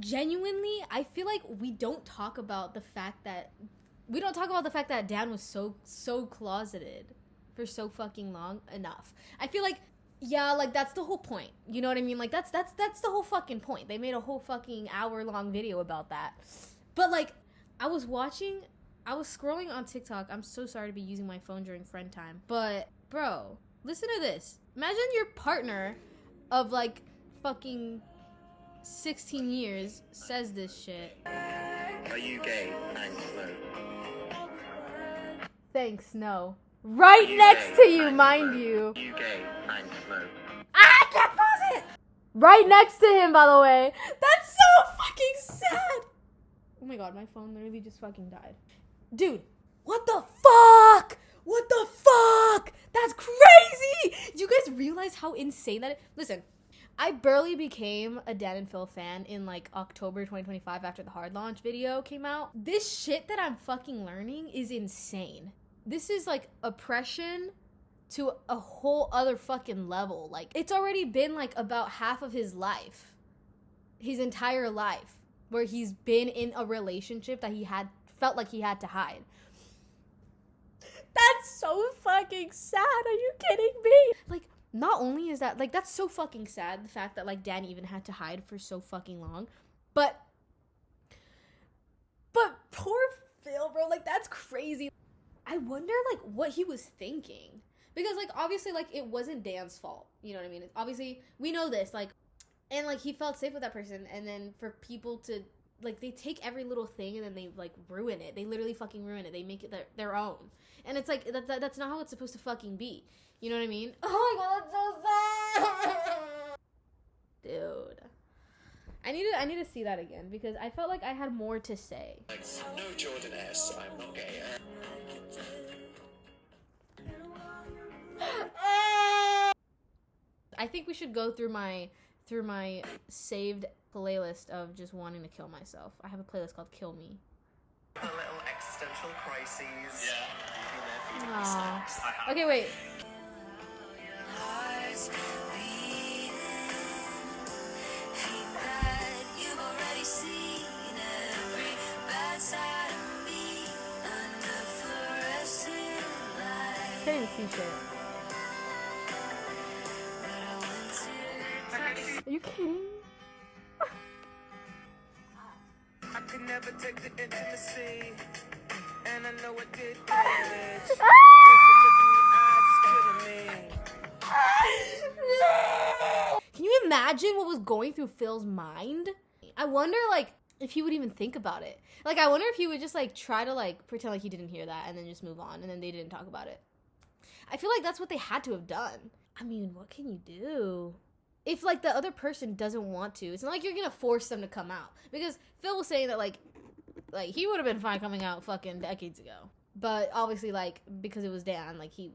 genuinely, I feel like we don't talk about the fact that Dan was so closeted for so fucking long enough. I feel like, yeah, like, that's the whole point. You know what I mean? Like, that's the whole fucking point. They made a whole fucking hour-long video about that. But, like, I was scrolling on TikTok. I'm so sorry to be using my phone during friend time. But, bro, listen to this. Imagine your partner of, like, fucking 16 years says this shit. Are you gay? Thanks, no. Thanks, no. Right next to you, mind you. Are you gay? Thanks, no. I can't pause it! Right next to him, by the way. That's so fucking sad. Oh my god, my phone literally just fucking died. Dude, what the fuck? What the fuck? That's crazy! You guys realize how insane that is? Listen, I barely became a Dan and Phil fan in like October 2025 after the hard launch video came out. This shit that I'm fucking learning is insane. This is like oppression to a whole other fucking level. Like, it's already been like about half of his life, his entire life, where he's been in a relationship that he felt like he had to hide. That's so fucking sad. Are you kidding me? Like, not only is that, like, that's so fucking sad, the fact that, like, Dan even had to hide for so fucking long, but poor Phil, bro, like, that's crazy. I wonder, like, what he was thinking, because, like, obviously, like, it wasn't Dan's fault, you know what I mean? Obviously, we know this, like, and, like, he felt safe with that person, and then for people to, like, they take every little thing and then they, like, ruin it. They literally fucking ruin it. They make it their own. And it's like, that's not how it's supposed to fucking be. You know what I mean? Oh my god, that's so sad! Dude. I need to see that again, because I felt like I had more to say. Like, no, Jordan S., I'm not gay. I think we should go through my saved playlist of just wanting to kill myself. I have a playlist called Kill Me. A little existential crises. Yeah. Aww. Okay, wait. Can't even see shit. Are you kidding? I could never take the intimacy, and I know it did damage. Can you imagine what was going through Phil's mind? I wonder, like, if he would even think about it. Like, I wonder if he would just, like, try to, like, pretend like he didn't hear that and then just move on, and then they didn't talk about it. I feel like that's what they had to have done. I mean, what can you do? If, like, the other person doesn't want to, it's not like you're gonna force them to come out. Because Phil was saying that, like he would have been fine coming out fucking decades ago. But obviously, like, because it was Dan, like, he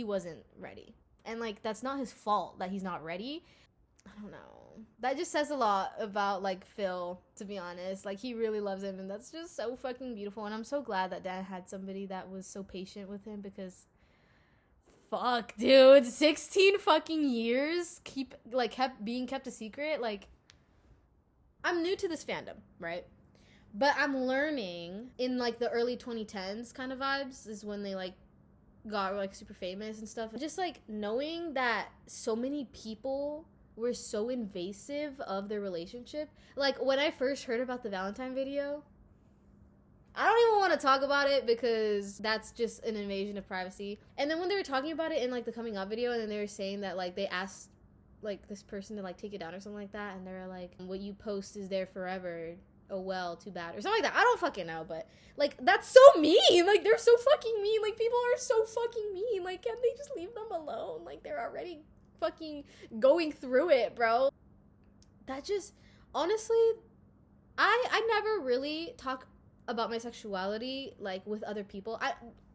wasn't ready. And, like, that's not his fault that he's not ready. I don't know. That just says a lot about, like, Phil, to be honest. Like, he really loves him, and that's just so fucking beautiful. And I'm so glad that Dan had somebody that was so patient with him, because fuck, dude, 16 fucking years kept being kept a secret. Like, I'm new to this fandom, right? But I'm learning in, like, the early 2010s kind of vibes is when they, like, got, like, super famous and stuff. Just, like, knowing that so many people were so invasive of their relationship. Like, when I first heard about the Valentine video, I don't even want to talk about it because that's just an invasion of privacy. And then when they were talking about it in, like, the coming out video, and then they were saying that, like, they asked, like, this person to, like, take it down or something like that, and they were like, what you post is there forever. Oh, well, too bad. Or something like that. I don't fucking know, but, like, that's so mean. Like, they're so fucking mean. Like, people are so fucking mean. Like, can't they just leave them alone? Like, they're already fucking going through it, bro. That just, honestly, I never really talk about my sexuality, like, with other people.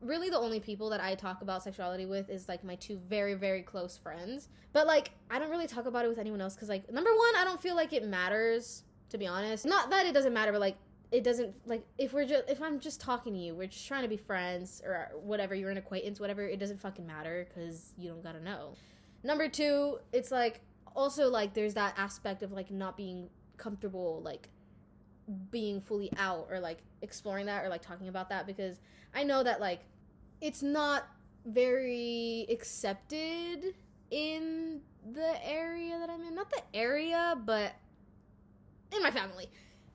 Really the only people that I talk about sexuality with is, like, my two very, very close friends. But, like, I don't really talk about it with anyone else because, like, number one, I don't feel like it matters, to be honest. Not that it doesn't matter, but, like, it doesn't, like, if I'm just talking to you, we're just trying to be friends or whatever, you're an acquaintance, whatever, it doesn't fucking matter because you don't gotta know. Number two, it's, like, also, like, there's that aspect of, like, not being comfortable like being fully out or like exploring that or like talking about that, because I know that like it's not very accepted in the area that I'm in. Not the area, but in my family.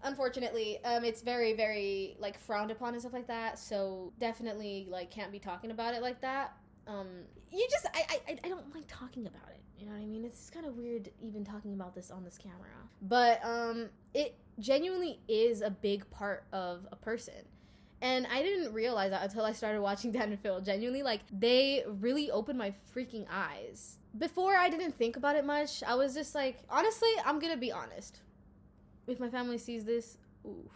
Unfortunately, it's very, very like frowned upon and stuff like that. So definitely like can't be talking about it like that. I don't like talking about it. You know what I mean? It's kind of weird even talking about this on this camera. But it genuinely is a big part of a person. And I didn't realize that until I started watching Dan and Phil. Genuinely, like, they really opened my freaking eyes. Before, I didn't think about it much. I was just like, honestly, I'm gonna be honest. If my family sees this, oof.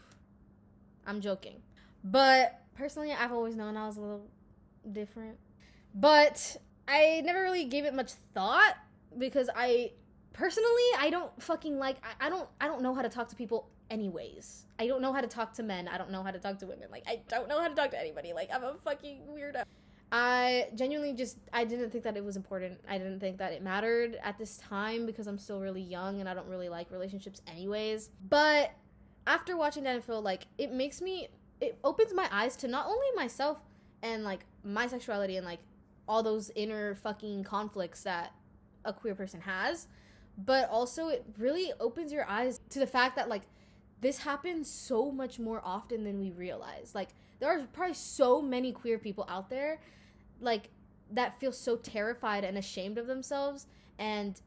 I'm joking. But personally, I've always known I was a little different. But I never really gave it much thought because I don't fucking like, I don't know how to talk to people anyways. I don't know how to talk to men. I don't know how to talk to women. Like, I don't know how to talk to anybody. Like, I'm a fucking weirdo. I genuinely I didn't think that it was important. I didn't think that it mattered at this time because I'm still really young and I don't really like relationships anyways. But after watching Dan and Phil, like, it opens my eyes to not only myself and, like, my sexuality and, like, all those inner fucking conflicts that a queer person has, but also it really opens your eyes to the fact that, like, this happens so much more often than we realize. Like, there are probably so many queer people out there, like, that feel so terrified and ashamed of themselves. And,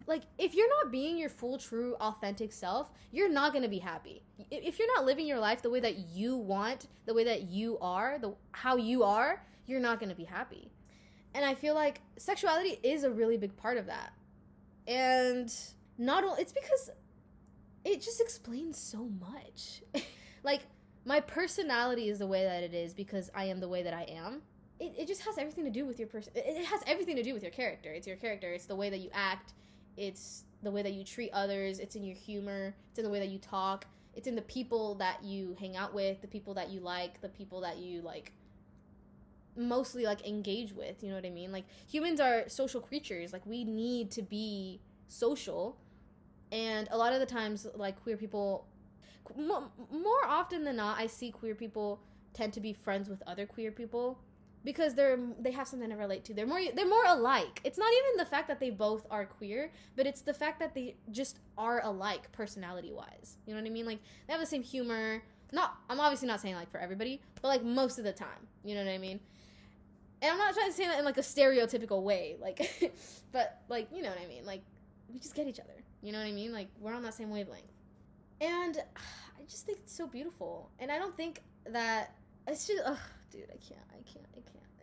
like, if you're not being your full, true, authentic self, you're not going to be happy. If you're not living your life the way that you want, the way that you are, how you are, you're not going to be happy. And I feel like sexuality is a really big part of that. And not only, it's because it just explains so much. Like, my personality is the way that it is because I am the way that I am. It just has everything to do with your person. It has everything to do with your character. It's your character. It's the way that you act. It's the way that you treat others. It's in your humor. It's in the way that you talk. It's in the people that you hang out with, the people that you like, the people that you, like, mostly, like, engage with. You know what I mean? Like, humans are social creatures. Like, we need to be social. And a lot of the times, like, queer people, more often than not, I see queer people tend to be friends with other queer people because they have something to relate to. They're more alike. It's not even the fact that they both are queer, but it's the fact that they just are alike personality-wise. You know what I mean? Like, they have the same humor. I'm obviously not saying, like, for everybody, but, like, most of the time. You know what I mean? And I'm not trying to say that in, like, a stereotypical way, like, but, like, you know what I mean? Like, we just get each other. You know what I mean? Like, we're on that same wavelength. And I just think it's so beautiful. And I don't think that, it's just, dude, I can't.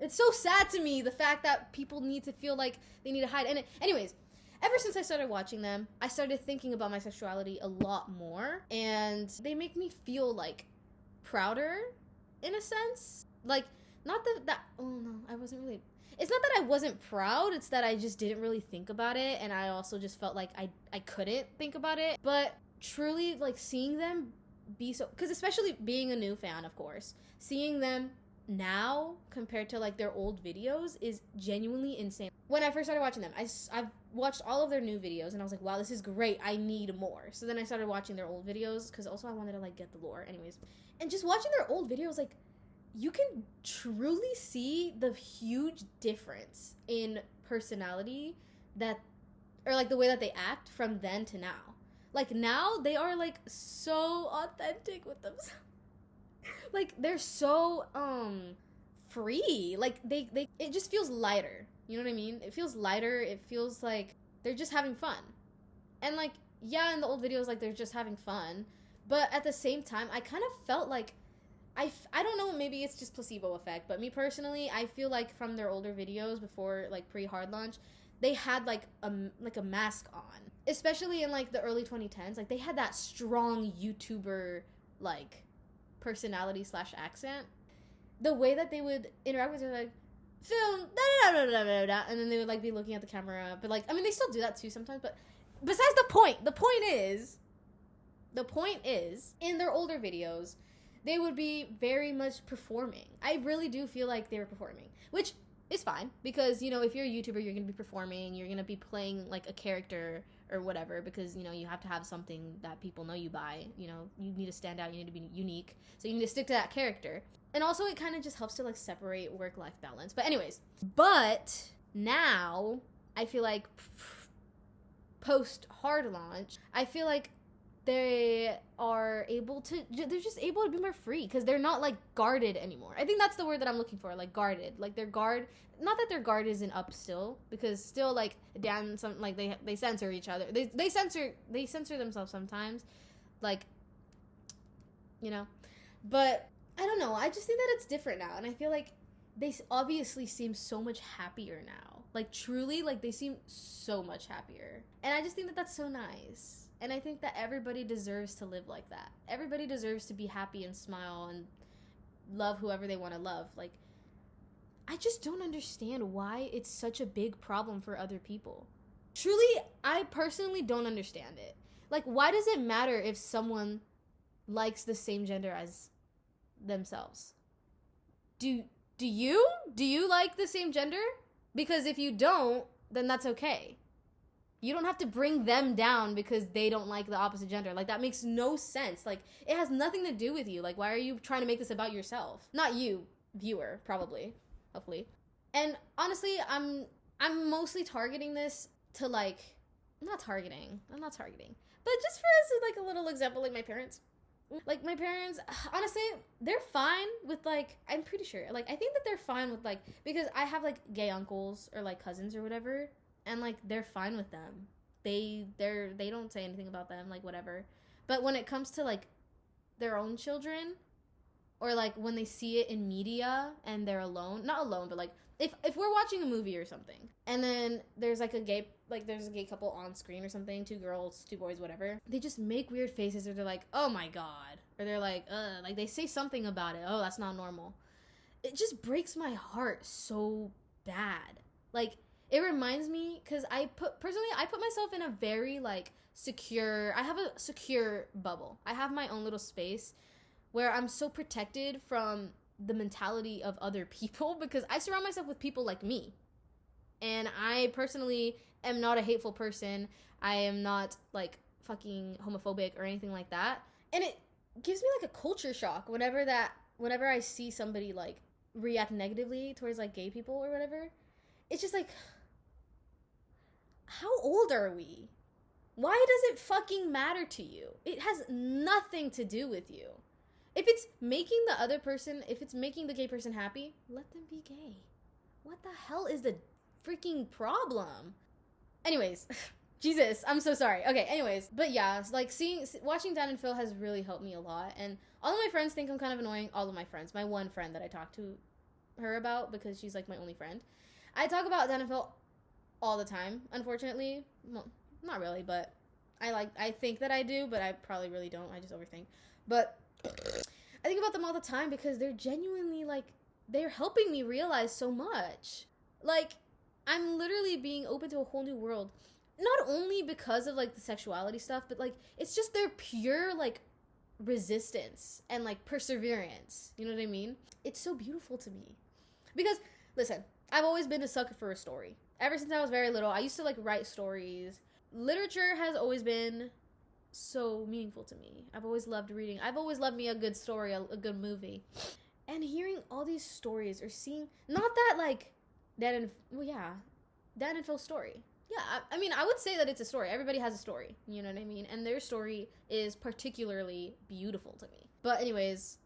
It's so sad to me, the fact that people need to feel like they need to hide. And anyways, ever since I started watching them, I started thinking about my sexuality a lot more. And they make me feel, like, prouder, in a sense. Like, not that oh no, I wasn't really, it's not that I wasn't proud, it's that I just didn't really think about it, and I also just felt like I couldn't think about it. But truly, like, seeing them be so, because especially being a new fan, of course, seeing them now compared to, like, their old videos is genuinely insane. When I first started watching them, I've watched all of their new videos, and I was like, wow, this is great, I need more. So then I started watching their old videos, because also I wanted to, like, get the lore. Anyways, and just watching their old videos, like, you can truly see the huge difference in personality or, like, the way that they act from then to now. Like, now they are, like, so authentic with themselves. Like, they're so, free. Like, it just feels lighter. You know what I mean? It feels lighter. It feels like they're just having fun. And, like, yeah, in the old videos, like, they're just having fun. But at the same time, I kind of felt like, I don't know, maybe it's just placebo effect, but me personally, I feel like from their older videos before, like, pre-hard launch, they had, like, a mask on. Especially in, like, the early 2010s. Like, they had that strong YouTuber, like, personality / accent. The way that they would interact with her, like, film, da-da-da-da-da-da-da, and then they would, like, be looking at the camera. But, like, I mean, they still do that, too, sometimes, but besides the point is, in their older videos, they would be very much performing. I really do feel like they were performing, which is fine because, you know, if you're a YouTuber, you're going to be performing, you're going to be playing, like, a character or whatever, because, you know, you have to have something that people know you by. You know, you need to stand out, you need to be unique, so you need to stick to that character. And also it kind of just helps to like separate work-life balance. But anyways, but now I feel like post hard launch, I feel like they're just able to be more free, because they're not like guarded anymore. I think that's the word that I'm looking for, like guarded. Like their guard, not that their guard isn't up still, because still like Dan, some like they censor each other. They censor themselves sometimes, like, you know. But I don't know, I just think that it's different now, and I feel like they obviously seem so much happier now. Like truly, like they seem so much happier, and I just think that that's so nice. And I think that everybody deserves to live like that. Everybody deserves to be happy and smile and love whoever they want to love. Like, I just don't understand why it's such a big problem for other people. Truly, I personally don't understand it. Like, why does it matter if someone likes the same gender as themselves? Do you like the same gender? Because if you don't, then that's okay. You don't have to bring them down because they don't like the opposite gender. Like, that makes no sense. Like, it has nothing to do with you. Like, why are you trying to make this about yourself? Not you, viewer, probably, hopefully. And honestly, I'm mostly targeting this to, like, I'm not targeting, but just for as like a little example, like my parents. Like, my parents, honestly, they're fine with, like, I'm pretty sure, like, I think that they're fine with, like, because I have, like, gay uncles or, like, cousins or whatever, and, like, they're fine with them. They don't say anything about them, like, whatever. But when it comes to, like, their own children, or, like, when they see it in media and they're alone, not alone, but, like, if we're watching a movie or something, and then there's, like, there's a gay couple on screen or something, 2 girls, 2 boys, whatever, they just make weird faces, or they're like, oh my god, or they're like they say something about it, oh, that's not normal. It just breaks my heart so bad. Like, it reminds me, because I put myself in a very, like, I have a secure bubble. I have my own little space where I'm so protected from the mentality of other people, because I surround myself with people like me. And I personally am not a hateful person. I am not, like, fucking homophobic or anything like that. And it gives me, like, a culture shock whenever I see somebody, like, react negatively towards, like, gay people or whatever. It's just like, how old are we? Why does it fucking matter to you? It has nothing to do with you. If it's making the gay person happy, let them be gay. What the hell is the freaking problem? Anyways, Jesus, I'm so sorry. Okay, anyways, but yeah, like, watching Dan and Phil has really helped me a lot, and all of my friends think I'm kind of annoying. All of my friends, my one friend that I talk to her about, because she's, like, my only friend, I talk about Dan and Phil all the time, unfortunately. Well, not really, but I think that I do, but I probably really don't. I just overthink. But I think about them all the time, because they're genuinely, like, they're helping me realize so much. Like, I'm literally being open to a whole new world. Not only because of, like, the sexuality stuff, but, like, it's just their pure, like, resistance and, like, perseverance. You know what I mean? It's so beautiful to me. Because, listen, I've always been a sucker for a story. Ever since I was very little, I used to, like, write stories. Literature has always been so meaningful to me. I've always loved reading. I've always loved me a good story, a good movie. And hearing all these stories, or seeing, not that, like, Dan and Phil's story. Yeah, I mean, I would say that it's a story. Everybody has a story, you know what I mean? And their story is particularly beautiful to me. But anyways,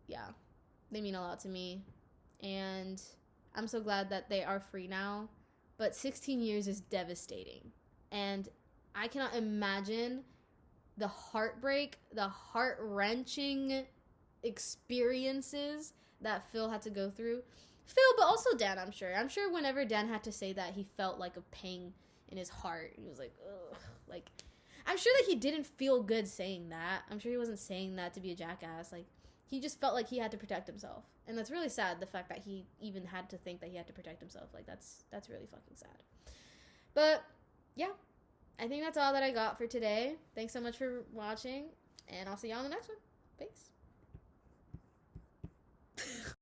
yeah, they mean a lot to me. And I'm so glad that they are free now. But 16 years is devastating. And I cannot imagine the heartbreak, the heart-wrenching experiences that Phil had to go through. Phil, but also Dan, I'm sure. I'm sure whenever Dan had to say that, he felt like a pang in his heart. He was like, ugh. Like, I'm sure that he didn't feel good saying that. I'm sure he wasn't saying that to be a jackass. Like, he just felt like he had to protect himself. And that's really sad, the fact that he even had to think that he had to protect himself. Like, that's really fucking sad. But, yeah. I think that's all that I got for today. Thanks so much for watching. And I'll see y'all in the next one. Peace.